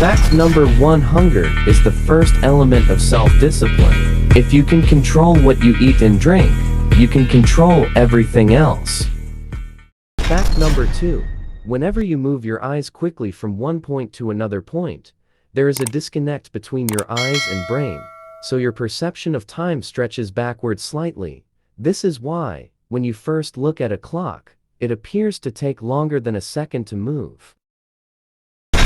Fact number 1: hunger is the first element of self-discipline. If you can control what you eat and drink, you can control everything else. Fact number 2: whenever you move your eyes quickly from one point to another point, there is a disconnect between your eyes and brain, so your perception of time stretches backward slightly. This is why, when you first look at a clock, it appears to take longer than a second to move.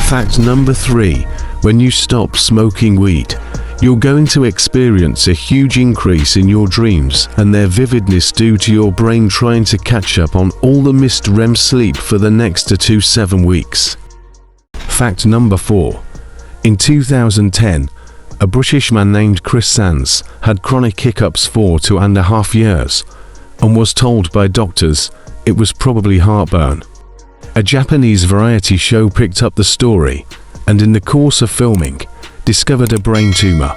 Fact number 3: when you stop smoking weed, you're going to experience a huge increase in your dreams and their vividness due to your brain trying to catch up on all the missed REM sleep for the next 2 to 7 weeks. Fact number 4: in 2010, a British man named Chris Sands had chronic hiccups for 2.5 years and was told by doctors it was probably heartburn. A Japanese variety show picked up the story and in the course of filming, discovered a brain tumor.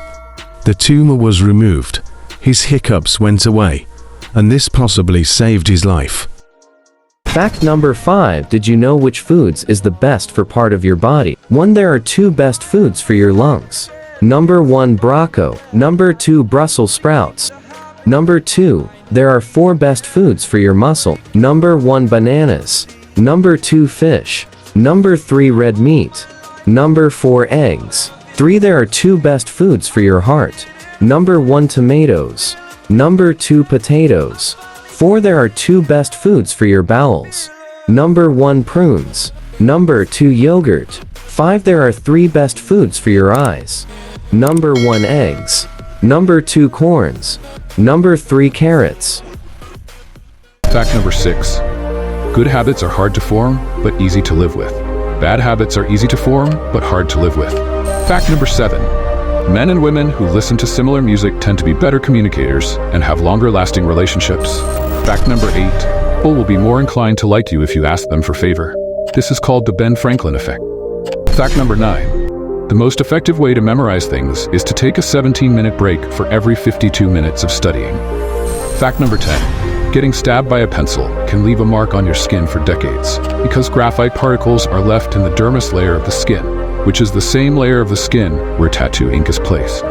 The tumor was removed, his hiccups went away, and this possibly saved his life. Fact number 5: did you know which foods is the best for part of your body? 1. There are 2 best foods for your lungs. Number 1: broccoli. Number 2: Brussels sprouts. Number 2: there are 4 best foods for your muscle. Number 1: bananas. Number 2: fish. Number 3: red meat. Number 4: eggs. 3. There are 2 best foods for your heart. Number 1: tomatoes. Number 2: potatoes. 4. There are 2 best foods for your bowels. Number 1: prunes. Number 2: yogurt. 5. There are 3 best foods for your eyes. Number 1: eggs. Number 2: corns. Number 3: carrots. Fact number 6: good habits are hard to form, but easy to live with. Bad habits are easy to form, but hard to live with. Fact number 7: men and women who listen to similar music tend to be better communicators and have longer-lasting relationships. Fact number 8: people will be more inclined to like you if you ask them for favor. This is called the Ben Franklin effect. Fact number 9: the most effective way to memorize things is to take a 17-minute break for every 52 minutes of studying. Fact number 10: getting stabbed by a pencil can leave a mark on your skin for decades because graphite particles are left in the dermis layer of the skin, which is the same layer of the skin where tattoo ink is placed.